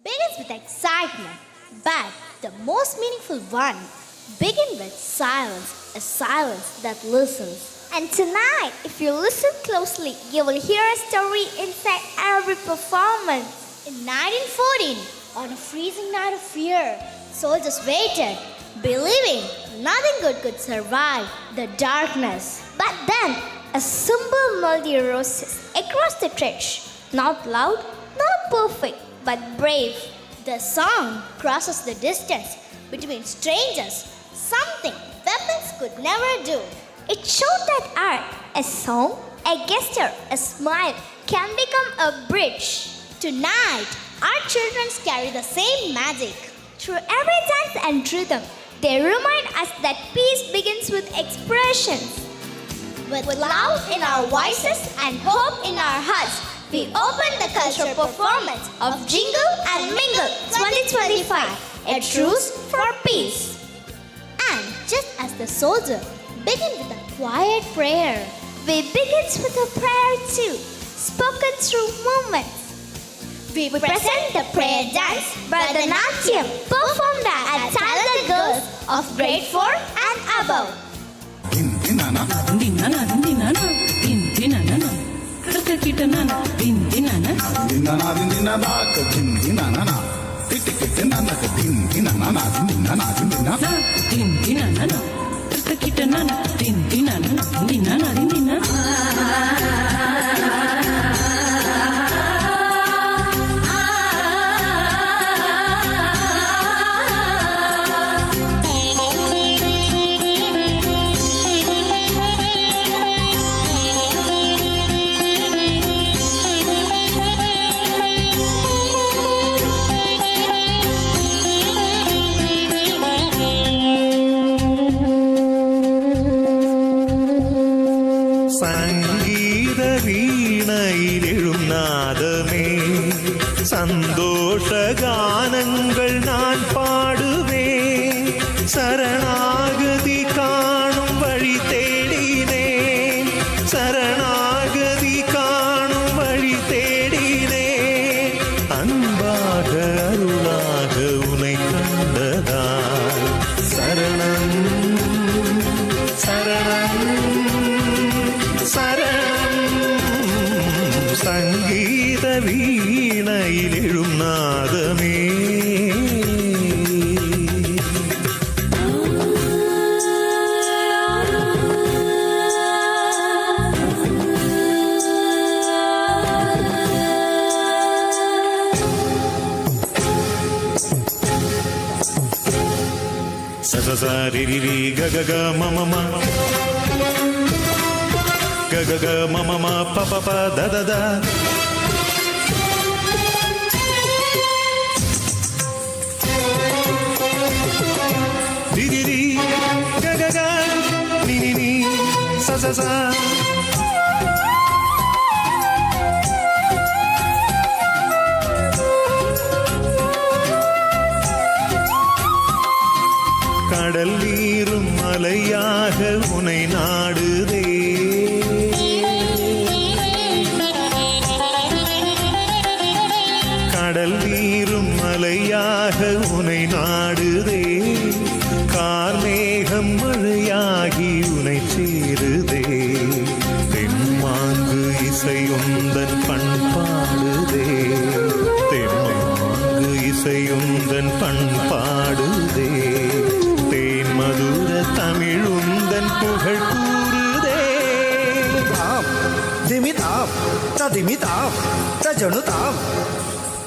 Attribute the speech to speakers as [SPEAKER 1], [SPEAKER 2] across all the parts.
[SPEAKER 1] begins with excitement, but the most meaningful one begins with silence, a silence that listens.
[SPEAKER 2] And tonight, if you listen closely, you will hear a story inside every performance.
[SPEAKER 1] In 1914, on a freezing night of fear, soldiers waited, believing nothing good could survive the darkness.
[SPEAKER 2] But then, a simple melody rose across the trench. Not loud, not perfect, but brave.
[SPEAKER 1] The song crosses the distance between strangers, something weapons could never do.
[SPEAKER 2] It showed that art, a song, a gesture, a smile, can become a bridge.
[SPEAKER 1] Tonight, our children carry the same magic.
[SPEAKER 2] Through every dance and rhythm, they remind us that peace begins with expressions.
[SPEAKER 1] With love in our voices and hope in our hearts, we open the cultural performance of Jingle and Mingle 2025, a truce for peace. And just as the soldier begins with a quiet prayer,
[SPEAKER 2] we begin with a prayer too, spoken through movements.
[SPEAKER 1] we present the prayer dance
[SPEAKER 2] Bharatanatyam, performed at talented girls of grade 4 and above.
[SPEAKER 3] സംഗീത വീണയിലെഴും നാദമേ സന്തോഷഗാനങ്ങൾ ഞാൻ പാടുവേ ശരണാഗതി കാണും വഴി തേടിനേ ശരണാഗതി കാണും വഴി തേടിനേ അൻപാക അരുളാക ഉனை കണ്ടതാൽ ശരണം ശരണം സംഗീത വീണയിലെഴും നാദമേ സസസാരിരി ഗഗ മമ ഗഗ മമ പപ ദദ ദിരി ഗഗ നി സസസ கடல் நீரும் மலையாக உனை நாடுதே கடல் நீரும் மலையாக உனை நாடுதே கார்மேகம் மழையாகி உனை சேருதே தெம்மாங்கு இசையுந்தன் பண்பாடுதே தெம்மாங்கு இசையுந்தன் பண்பாடுதே தேன் மதுர தமிழுந்தன் புகழ் கூறுதே
[SPEAKER 4] திமிதாப் ததிமிதாப் தஜனுதாப்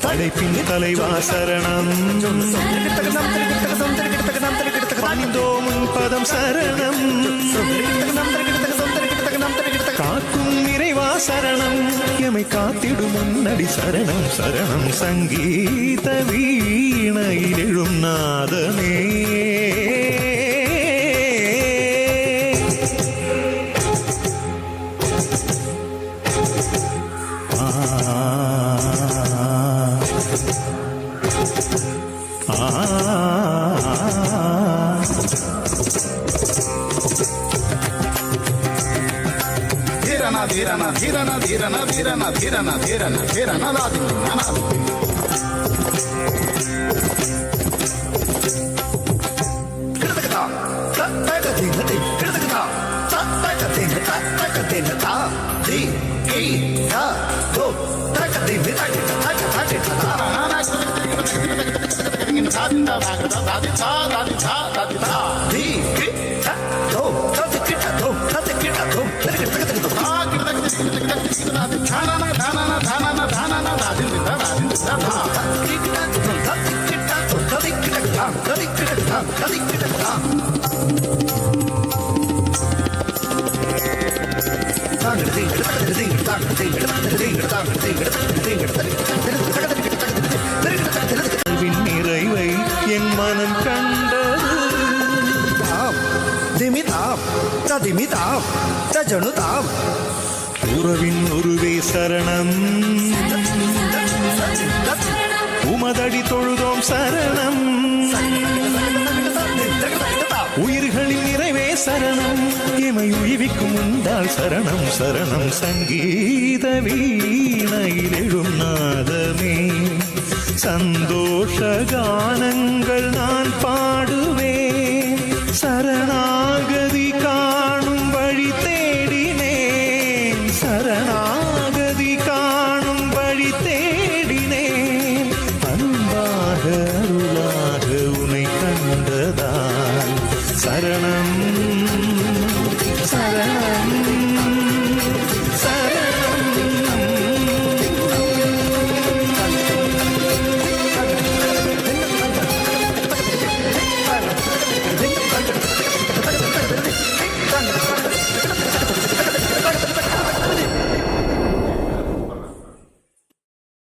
[SPEAKER 3] படைப்பின் தலைவா சரணம் பணிந்தோமுன் பதம் சரணம் காக்கும் இறைவா சரணம் எமை காத்திடும் முன்னடி சரணம் சரணம் சங்கீத வீணையிலெழும் நாதமே
[SPEAKER 4] ధీరన ధీరన ధీర
[SPEAKER 3] வாழ்வின் நிறைவை என் மனம் கண்டது
[SPEAKER 4] திமிதாம் ததிமிதாம் தஜனுதாம்
[SPEAKER 3] உறவின் உருவே சரணம் உமதடி தொழுதோம் சரணம் உயிர்களின் நிறைவே சரணம் எமை உய்விக்கும் உண்டால் சரணம் சரணம் சங்கீத வீணையில் எழும் நாதமே சந்தோஷ கானங்கள் நான் பாடுவேன் சரணாகதி காணும் வழி தேடினேன் சரணாகதி காணும் வழி தேடினேன்